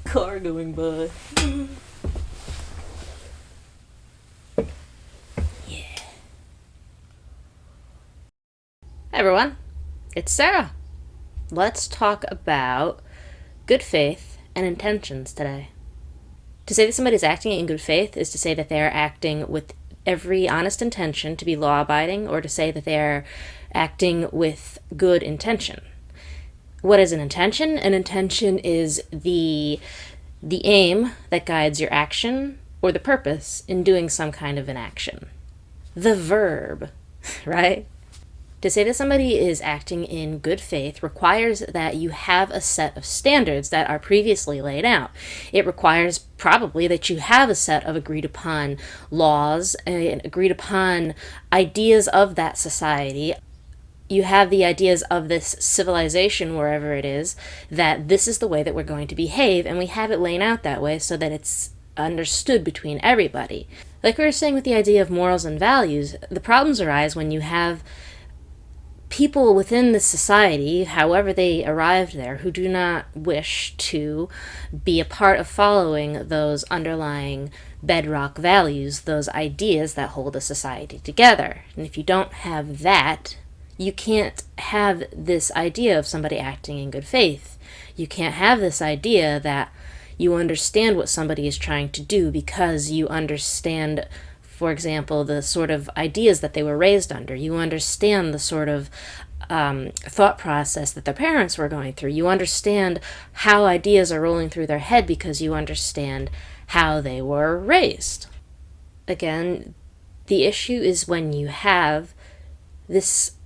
car going by. Yeah. Hey everyone, it's Sarah. Let's talk about good faith and intentions today. To say that somebody's acting in good faith is to say that they are acting with every honest intention to be law-abiding, or to say that they are acting with good intention. What is an intention? An intention is the aim that guides your action or the purpose in doing some kind of an action. The verb, right? To say that somebody is acting in good faith requires that you have a set of standards that are previously laid out. It requires probably that you have a set of agreed upon laws and agreed upon ideas of that society. You have the ideas of this civilization, wherever it is, that this is the way that we're going to behave, and we have it laid out that way so that it's understood between everybody. Like we were saying with the idea of morals and values, the problems arise when you have people within the society, however they arrived there, who do not wish to be a part of following those underlying bedrock values, those ideas that hold a society together. And if you don't have that, you can't have this idea of somebody acting in good faith. You can't have this idea that you understand what somebody is trying to do because you understand, for example, the sort of ideas that they were raised under. You understand the sort of thought process that their parents were going through. You understand how ideas are rolling through their head because you understand how they were raised. Again, the issue is when you have this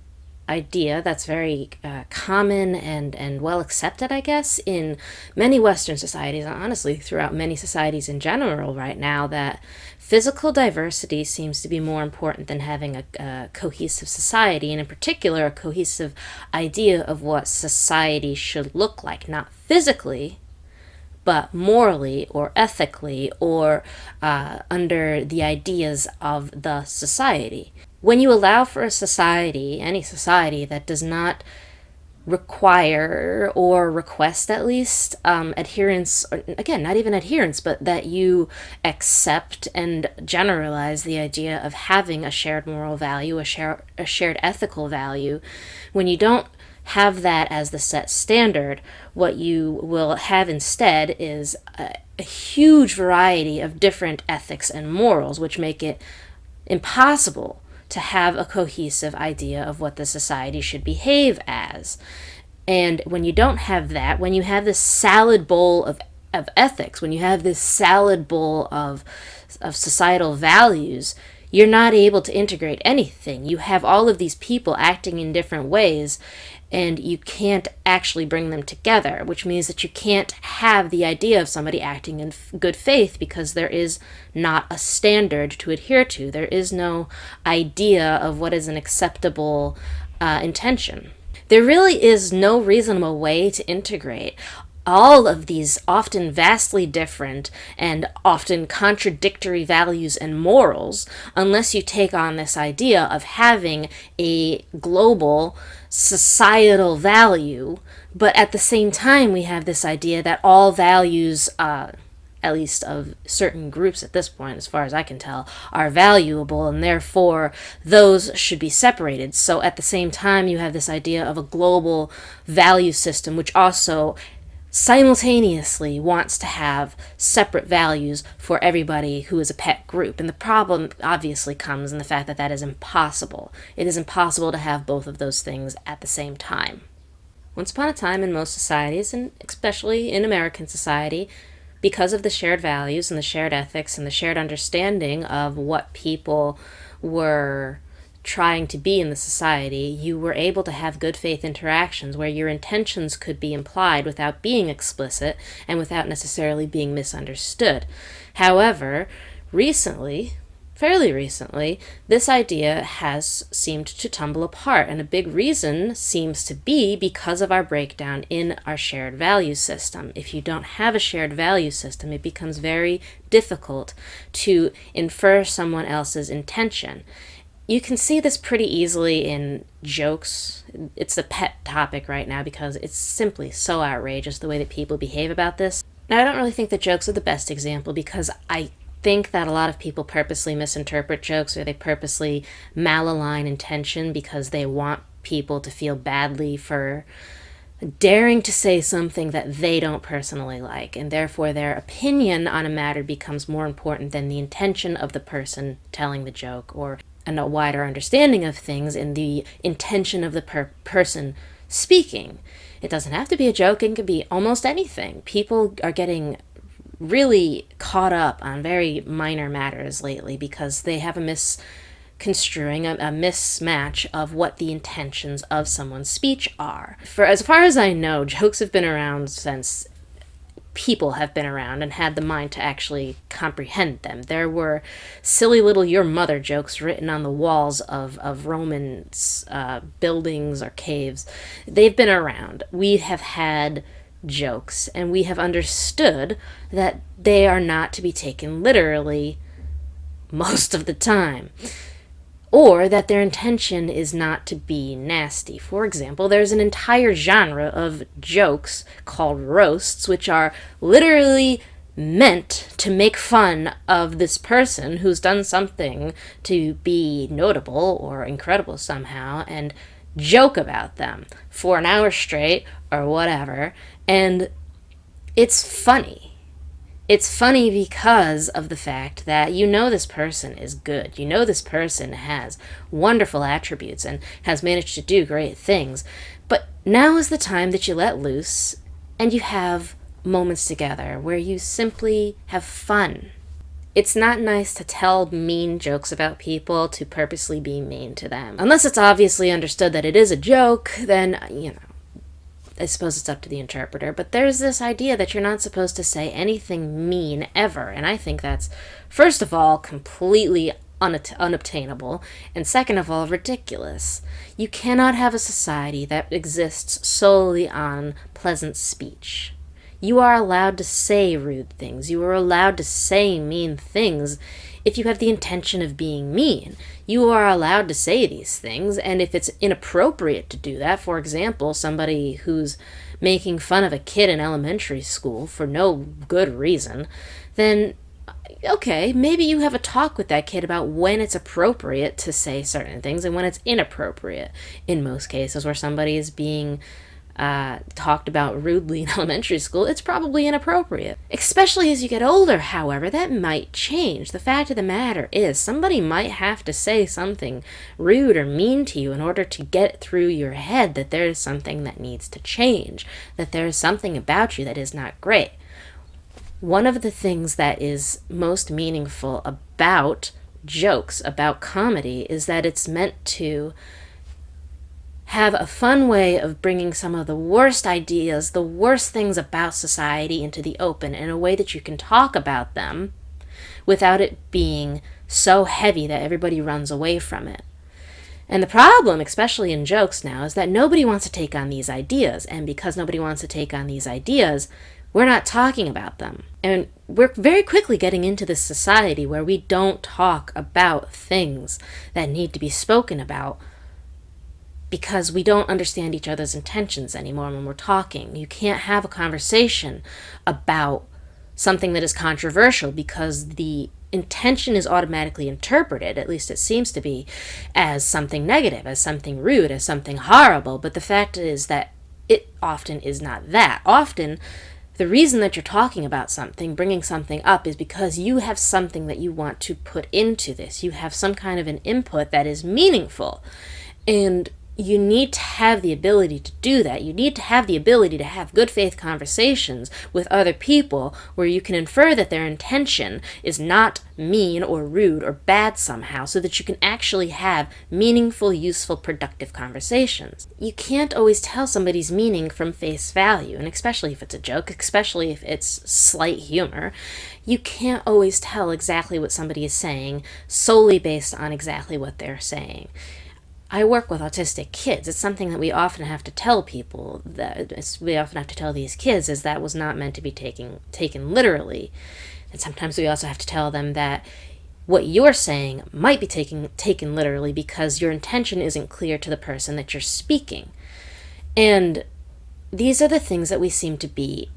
idea that's very common and well accepted, I guess, in many Western societies, and honestly throughout many societies in general right now, that physical diversity seems to be more important than having a cohesive society, and in particular a cohesive idea of what society should look like, not physically, but morally or ethically or under the ideas of the society. When you allow for a society, any society, that does not require or request at least adherence, or again, not even adherence, but that you accept and generalize the idea of having a shared moral value, a shared ethical value, when you don't have that as the set standard, what you will have instead is a huge variety of different ethics and morals, which make it impossible to have a cohesive idea of what the society should behave as. And when you don't have that, when you have this salad bowl of ethics, when you have this salad bowl of societal values, you're not able to integrate anything. You have all of these people acting in different ways, and you can't actually bring them together, which means that you can't have the idea of somebody acting in good faith because there is not a standard to adhere to. There is no idea of what is an acceptable intention. There really is no reasonable way to integrate all of these often vastly different and often contradictory values and morals unless you take on this idea of having a global societal value, but at the same time we have this idea that all values, at least of certain groups at this point, as far as I can tell, are valuable, and therefore those should be separated. So at the same time you have this idea of a global value system which also simultaneously wants to have separate values for everybody who is a pet group. And the problem obviously comes in the fact that that is impossible. It is impossible to have both of those things at the same time. Once upon a time in most societies, and especially in American society, because of the shared values and the shared ethics and the shared understanding of what people were trying to be in the society, you were able to have good faith interactions where your intentions could be implied without being explicit and without necessarily being misunderstood. However, fairly recently, this idea has seemed to tumble apart, and a big reason seems to be because of our breakdown in our shared value system. If you don't have a shared value system, it becomes very difficult to infer someone else's intention. You can see this pretty easily in jokes. It's a pet topic right now because it's simply so outrageous the way that people behave about this. Now, I don't really think that jokes are the best example because I think that a lot of people purposely misinterpret jokes or they purposely malalign intention because they want people to feel badly for daring to say something that they don't personally like, and therefore their opinion on a matter becomes more important than the intention of the person telling the joke or a wider understanding of things and the intention of the person speaking. It doesn't have to be a joke, it can be almost anything. People are getting really caught up on very minor matters lately because they have a misconstruing, a mismatch of what the intentions of someone's speech are. For as far as I know, jokes have been around since people have been around and had the mind to actually comprehend them. There were silly little "your mother" jokes written on the walls of Roman buildings or caves. They've been around. We have had jokes, and we have understood that they are not to be taken literally most of the time, or that their intention is not to be nasty. For example, there's an entire genre of jokes called roasts, which are literally meant to make fun of this person who's done something to be notable or incredible somehow, and joke about them for an hour straight or whatever. And it's funny. It's funny because of the fact that you know this person is good. You know this person has wonderful attributes and has managed to do great things. But now is the time that you let loose and you have moments together where you simply have fun. It's not nice to tell mean jokes about people to purposely be mean to them. Unless it's obviously understood that it is a joke, then, I suppose it's up to the interpreter, but there's this idea that you're not supposed to say anything mean ever, and I think that's, first of all, completely unobtainable, and second of all, ridiculous. You cannot have a society that exists solely on pleasant speech. You are allowed to say rude things. You are allowed to say mean things if you have the intention of being mean. You are allowed to say these things, and if it's inappropriate to do that, for example, somebody who's making fun of a kid in elementary school for no good reason, then okay, maybe you have a talk with that kid about when it's appropriate to say certain things and when it's inappropriate. In most cases where somebody is being talked about rudely in elementary school, it's probably inappropriate. Especially as you get older, however, that might change. The fact of the matter is, somebody might have to say something rude or mean to you in order to get through your head that there is something that needs to change, that there is something about you that is not great. One of the things that is most meaningful about jokes, about comedy, is that it's meant to have a fun way of bringing some of the worst ideas, the worst things about society into the open in a way that you can talk about them without it being so heavy that everybody runs away from it. And the problem, especially in jokes now, is that nobody wants to take on these ideas, and because nobody wants to take on these ideas, we're not talking about them. And we're very quickly getting into this society where we don't talk about things that need to be spoken about because we don't understand each other's intentions anymore when we're talking. You can't have a conversation about something that is controversial because the intention is automatically interpreted, at least it seems to be, as something negative, as something rude, as something horrible. But the fact is that it often is not that. Often, the reason that you're talking about something, bringing something up, is because you have something that you want to put into this. You have some kind of an input that is meaningful. And you need to have the ability to do that. You need to have the ability to have good faith conversations with other people where you can infer that their intention is not mean or rude or bad somehow, so that you can actually have meaningful, useful, productive conversations. You can't always tell somebody's meaning from face value, and especially if it's a joke, especially if it's slight humor, you can't always tell exactly what somebody is saying solely based on exactly what they're saying. I work with autistic kids. It's something that we often have to tell people, we often have to tell these kids, is that was not meant to be taken literally. And sometimes we also have to tell them that what you're saying might be taken literally because your intention isn't clear to the person that you're speaking. And these are the things that we seem to be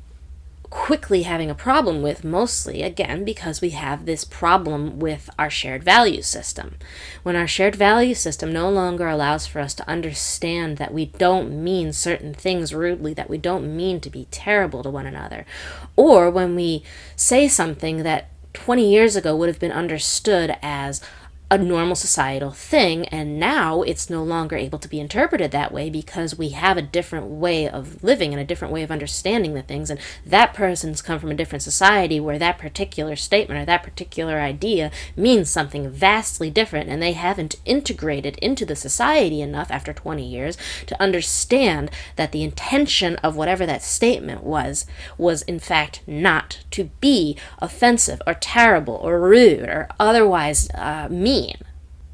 quickly having a problem with, mostly, again, because we have this problem with our shared value system. When our shared value system no longer allows for us to understand that we don't mean certain things rudely, that we don't mean to be terrible to one another, or when we say something that 20 years ago would have been understood as a normal societal thing, and now it's no longer able to be interpreted that way because we have a different way of living and a different way of understanding the things, and that person's come from a different society where that particular statement or that particular idea means something vastly different, and they haven't integrated into the society enough after 20 years to understand that the intention of whatever that statement was in fact not to be offensive or terrible or rude or otherwise mean.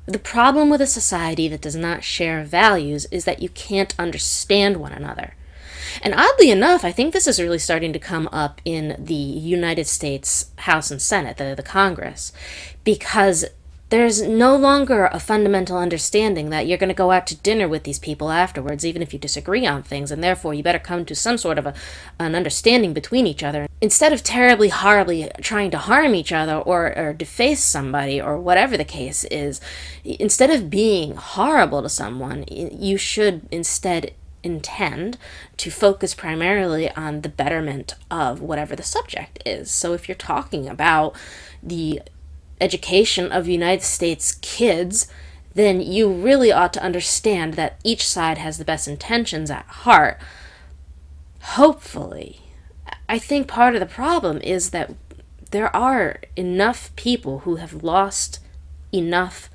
The problem with a society that does not share values is that you can't understand one another. And oddly enough, I think this is really starting to come up in the United States House and Senate, the Congress, because there's no longer a fundamental understanding that you're going to go out to dinner with these people afterwards, even if you disagree on things, and therefore you better come to some sort of an understanding between each other. Instead of terribly, horribly trying to harm each other or deface somebody or whatever the case is, instead of being horrible to someone, you should instead intend to focus primarily on the betterment of whatever the subject is. So if you're talking about the education of United States kids, then you really ought to understand that each side has the best intentions at heart. Hopefully. I think part of the problem is that there are enough people who have lost enough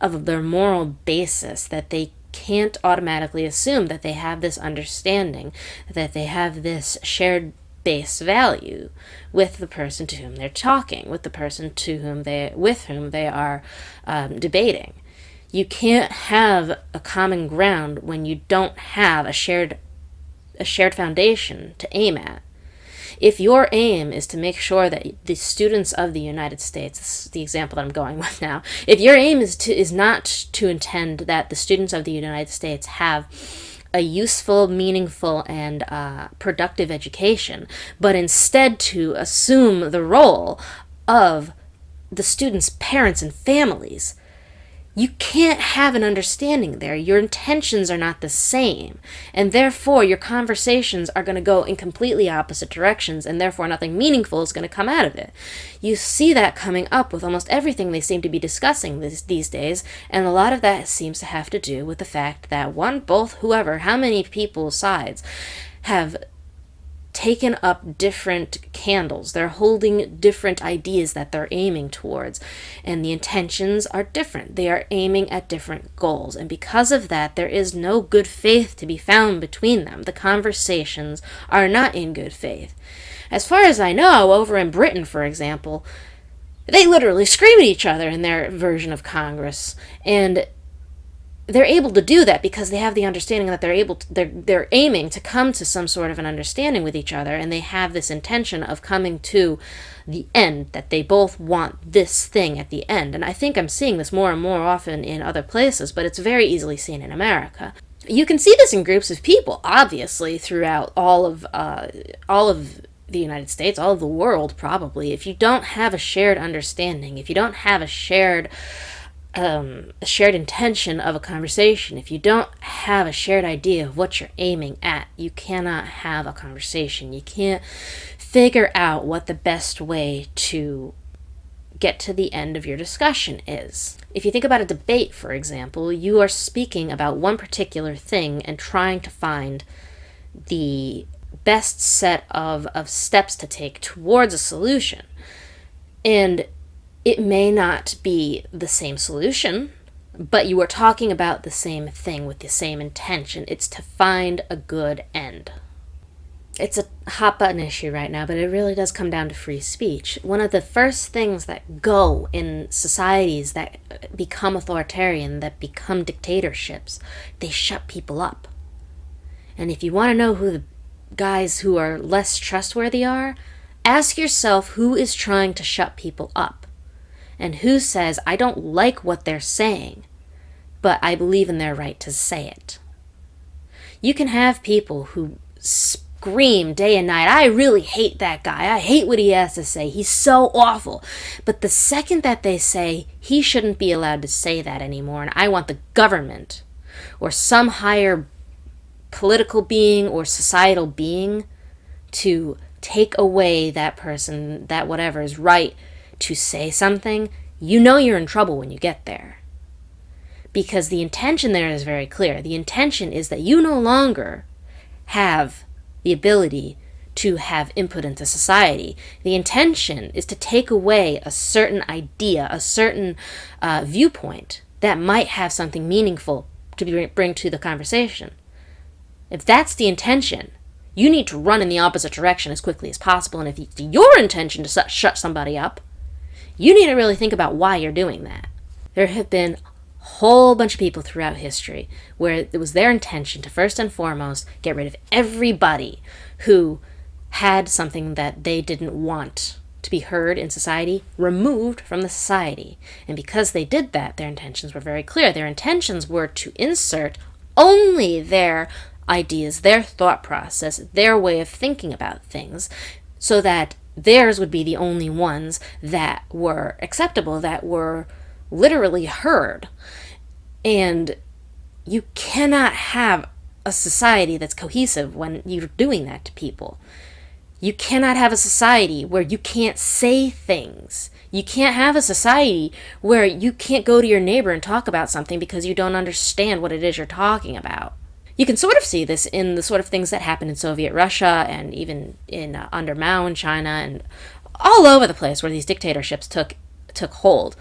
of their moral basis that they can't automatically assume that they have this understanding, that they have this shared base value with the person to whom they're talking, with the person with whom they are debating. You can't have a common ground when you don't have a shared foundation to aim at. If your aim is to make sure that the students of the United States, this is the example that I'm going with now, if your aim is not to intend that the students of the United States have a useful, meaningful, and productive education, but instead to assume the role of the students' parents and families, you can't have an understanding there. Your intentions are not the same, and therefore your conversations are going to go in completely opposite directions, and therefore nothing meaningful is going to come out of it. You see that coming up with almost everything they seem to be discussing these days, and a lot of that seems to have to do with the fact that how many people's sides have taken up different candles. They're holding different ideas that they're aiming towards, and the intentions are different. They are aiming at different goals, and because of that, there is no good faith to be found between them. The conversations are not in good faith. As far as I know, over in Britain, for example, they literally scream at each other in their version of Congress, and they're able to do that because they have the understanding that they're aiming to come to some sort of an understanding with each other, and they have this intention of coming to the end, that they both want this thing at the end. And I think I'm seeing this more and more often in other places, but it's very easily seen in America. You can see this in groups of people, obviously, throughout all of the United States, all of the world, probably. If you don't have a shared understanding, if you don't have a shared intention of a conversation, if you don't have a shared idea of what you're aiming at, you cannot have a conversation. You can't figure out what the best way to get to the end of your discussion is. If you think about a debate, for example, you are speaking about one particular thing and trying to find the best set of steps to take towards a solution. And it may not be the same solution, but you are talking about the same thing with the same intention. It's to find a good end. It's a hot button issue right now, but it really does come down to free speech. One of the first things that go in societies that become authoritarian, that become dictatorships, they shut people up. And if you want to know who the guys who are less trustworthy are, ask yourself who is trying to shut people up. And who says, I don't like what they're saying, but I believe in their right to say it. You can have people who scream day and night, I really hate that guy. I hate what he has to say. He's so awful. But the second that they say, he shouldn't be allowed to say that anymore, and I want the government or some higher political being or societal being to take away that person, that whatever's right to say something, you know you're in trouble when you get there. Because the intention there is very clear. The intention is that you no longer have the ability to have input into society. The intention is to take away a certain idea, a certain viewpoint that might have something meaningful to bring to the conversation. If that's the intention, you need to run in the opposite direction as quickly as possible. And if it's your intention to shut somebody up, you need to really think about why you're doing that. There have been a whole bunch of people throughout history where it was their intention to first and foremost get rid of everybody who had something that they didn't want to be heard in society removed from the society. And because they did that, their intentions were very clear. Their intentions were to insert only their ideas, their thought process, their way of thinking about things, so that theirs would be the only ones that were acceptable, that were literally heard. And you cannot have a society that's cohesive when you're doing that to people. You cannot have a society where you can't say things. You can't have a society where you can't go to your neighbor and talk about something because you don't understand what it is you're talking about. You can sort of see this in the sort of things that happened in Soviet Russia and even in under Mao in China and all over the place where these dictatorships took hold.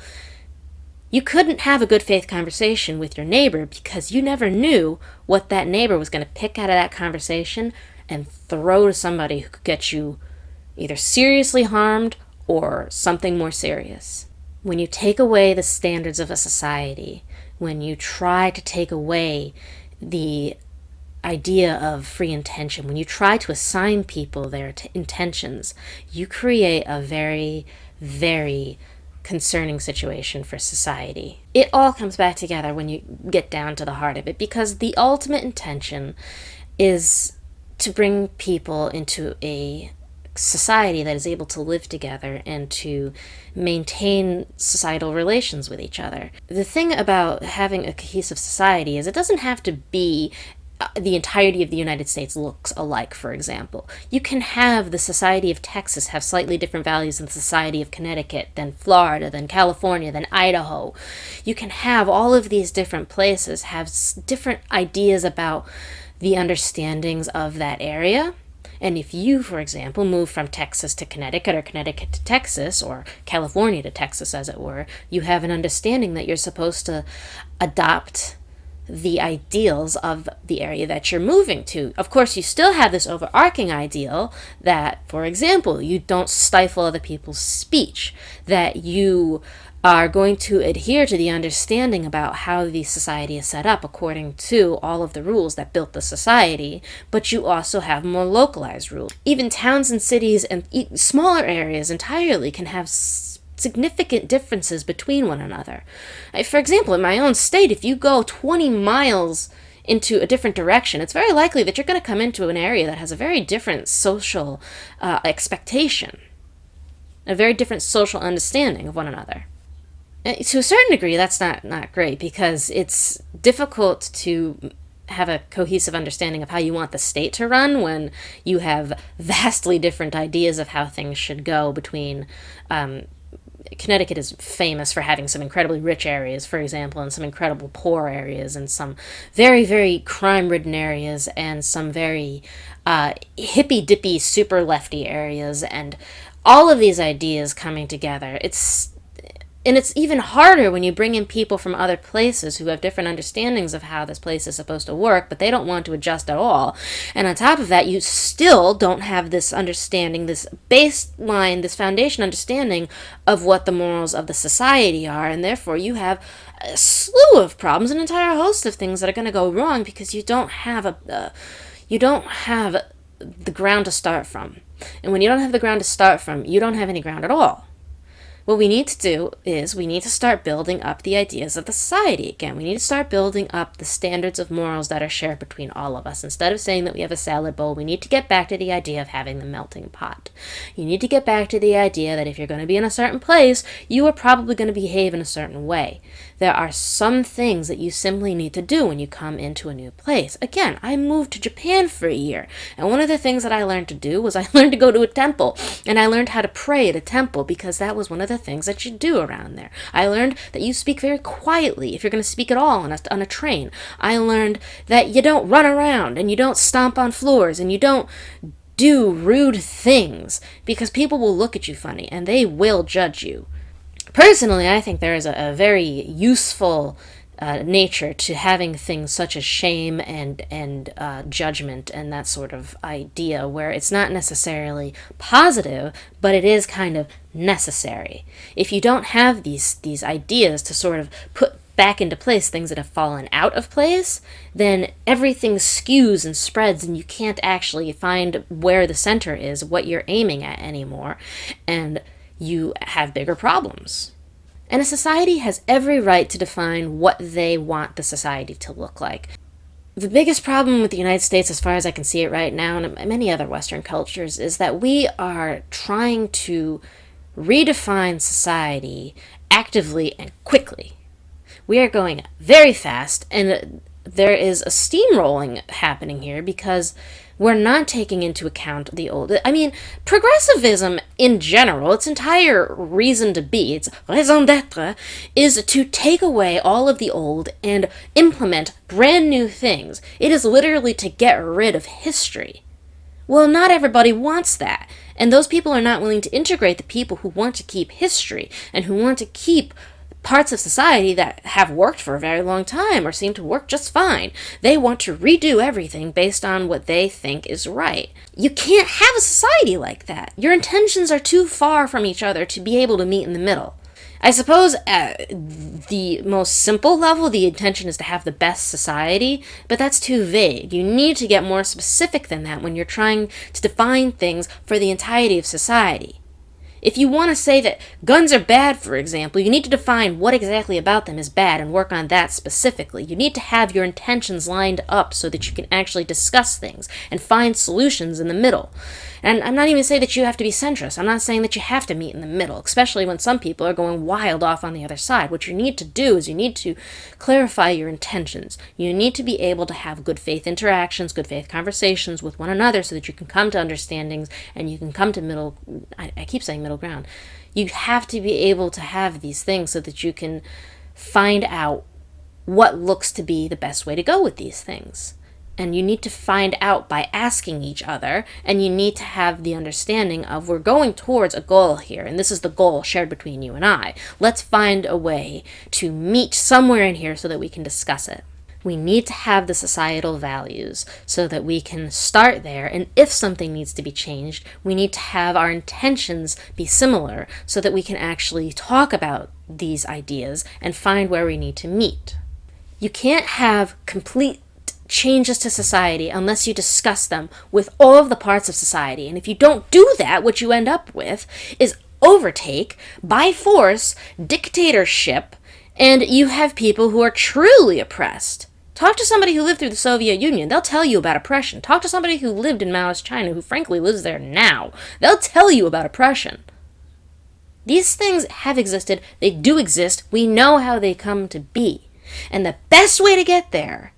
You couldn't have a good faith conversation with your neighbor because you never knew what that neighbor was going to pick out of that conversation and throw to somebody who could get you either seriously harmed or something more serious. When you take away the standards of a society, when you try to take away the idea of free intention, when you try to assign people their intentions, you create a very, very concerning situation for society. It all comes back together when you get down to the heart of it, because the ultimate intention is to bring people into a society that is able to live together and to maintain societal relations with each other. The thing about having a cohesive society is it doesn't have to be the entirety of the United States looks alike, for example. You can have the Society of Texas have slightly different values than the Society of Connecticut, than Florida, than California, than Idaho. You can have all of these different places have different ideas about the understandings of that area. And if you, for example, move from Texas to Connecticut or Connecticut to Texas or California to Texas, as it were, you have an understanding that you're supposed to adopt the ideals of the area that you're moving to. Of course, you still have this overarching ideal that, for example, you don't stifle other people's speech, that you are going to adhere to the understanding about how the society is set up according to all of the rules that built the society, but you also have more localized rules. Even towns and cities and smaller areas entirely can have significant differences between one another. For example, in my own state, if you go 20 miles into a different direction, it's very likely that you're going to come into an area that has a very different social expectation, a very different social understanding of one another. To a certain degree, that's not great, because it's difficult to have a cohesive understanding of how you want the state to run when you have vastly different ideas of how things should go between Connecticut is famous for having some incredibly rich areas, for example, and some incredible poor areas, and some very, very crime-ridden areas, and some very hippy-dippy, super lefty areas, and all of these ideas coming together. And it's even harder when you bring in people from other places who have different understandings of how this place is supposed to work, but they don't want to adjust at all. And on top of that, you still don't have this understanding, this baseline, this foundation understanding of what the morals of the society are, and therefore you have a slew of problems, an entire host of things that are going to go wrong because you don't have the ground to start from. And when you don't have the ground to start from, you don't have any ground at all. What we need to do is we need to start building up the ideas of the society again. We need to start building up the standards of morals that are shared between all of us. Instead of saying that we have a salad bowl, we need to get back to the idea of having the melting pot. You need to get back to the idea that if you're going to be in a certain place, you are probably going to behave in a certain way. There are some things that you simply need to do when you come into a new place. Again, I moved to Japan for a year, and one of the things that I learned to do was I learned to go to a temple, and I learned how to pray at a temple because that was one of the things that you do around there. I learned that you speak very quietly if you're going to speak at all on a train. I learned that you don't run around, and you don't stomp on floors, and you don't do rude things because people will look at you funny, and they will judge you. Personally, I think there is a very useful nature to having things such as shame and judgment and that sort of idea, where it's not necessarily positive, but it is kind of necessary. If you don't have these ideas to sort of put back into place things that have fallen out of place, then everything skews and spreads, and you can't actually find where the center is, what you're aiming at anymore, and you have bigger problems. And a society has every right to define what they want the society to look like. The biggest problem with the United States, as far as I can see it right now, and many other Western cultures, is that we are trying to redefine society actively and quickly. We are going very fast, and there is a steamrolling happening here because we're not taking into account the old. I mean, progressivism in general, its entire reason to be, its raison d'être, is to take away all of the old and implement brand new things. It is literally to get rid of history. Well, not everybody wants that. And those people are not willing to integrate the people who want to keep history and who want to keep parts of society that have worked for a very long time or seem to work just fine. They want to redo everything based on what they think is right. You can't have a society like that. Your intentions are too far from each other to be able to meet in the middle. I suppose at the most simple level, the intention is to have the best society, but that's too vague. You need to get more specific than that when you're trying to define things for the entirety of society. If you want to say that guns are bad, for example, you need to define what exactly about them is bad and work on that specifically. You need to have your intentions lined up so that you can actually discuss things and find solutions in the middle. And I'm not even saying that you have to be centrist. I'm not saying that you have to meet in the middle, especially when some people are going wild off on the other side. What you need to do is you need to clarify your intentions. You need to be able to have good faith interactions, good faith conversations with one another so that you can come to understandings and you can come to middle, I keep saying middle ground. You have to be able to have these things so that you can find out what looks to be the best way to go with these things. And you need to find out by asking each other, and you need to have the understanding of we're going towards a goal here, and this is the goal shared between you and I. Let's find a way to meet somewhere in here so that we can discuss it. We need to have the societal values so that we can start there, and if something needs to be changed, we need to have our intentions be similar so that we can actually talk about these ideas and find where we need to meet. You can't have complete changes to society unless you discuss them with all of the parts of society. And if you don't do that, what you end up with is overtake, by force, dictatorship, and you have people who are truly oppressed. Talk to somebody who lived through the Soviet Union. They'll tell you about oppression. Talk to somebody who lived in Maoist China, who frankly lives there now. They'll tell you about oppression. These things have existed. They do exist. We know how they come to be. And the best way to get there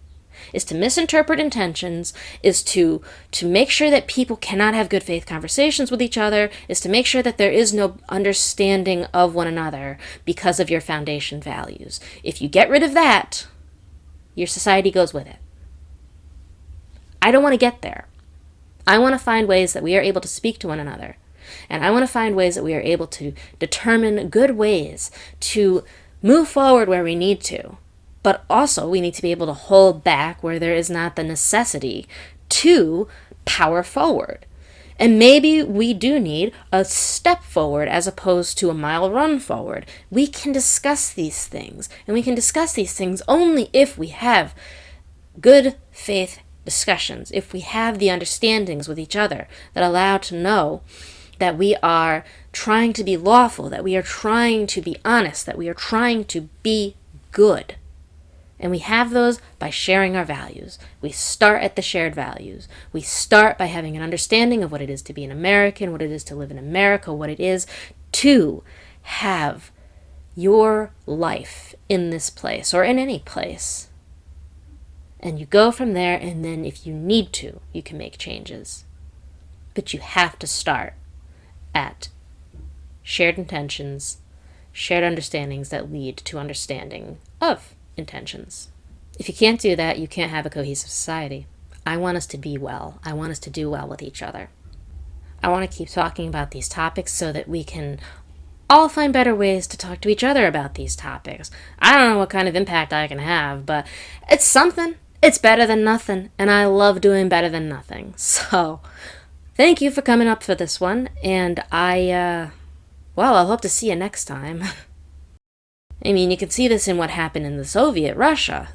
is to misinterpret intentions, is to make sure that people cannot have good faith conversations with each other, is to make sure that there is no understanding of one another because of your foundation values. If you get rid of that, your society goes with it. I don't want to get there. I want to find ways that we are able to speak to one another. And I want to find ways that we are able to determine good ways to move forward where we need to. But also, we need to be able to hold back where there is not the necessity to power forward. And maybe we do need a step forward as opposed to a mile run forward. We can discuss these things. And we can discuss these things only if we have good faith discussions, if we have the understandings with each other that allow to know that we are trying to be lawful, that we are trying to be honest, that we are trying to be good. And we have those by sharing our values. We start at the shared values. We start by having an understanding of what it is to be an American, what it is to live in America, what it is to have your life in this place or in any place. And you go from there, and then if you need to, you can make changes. But you have to start at shared intentions, shared understandings that lead to understanding of intentions. If you can't do that, you can't have a cohesive society. I want us to be well. I want us to do well with each other. I want to keep talking about these topics so that we can all find better ways to talk to each other about these topics. I don't know what kind of impact I can have, but it's something. It's better than nothing, and I love doing better than nothing. So, thank you for coming up for this one, and I'll hope to see you next time. I mean, you can see this in what happened in the Soviet Russia.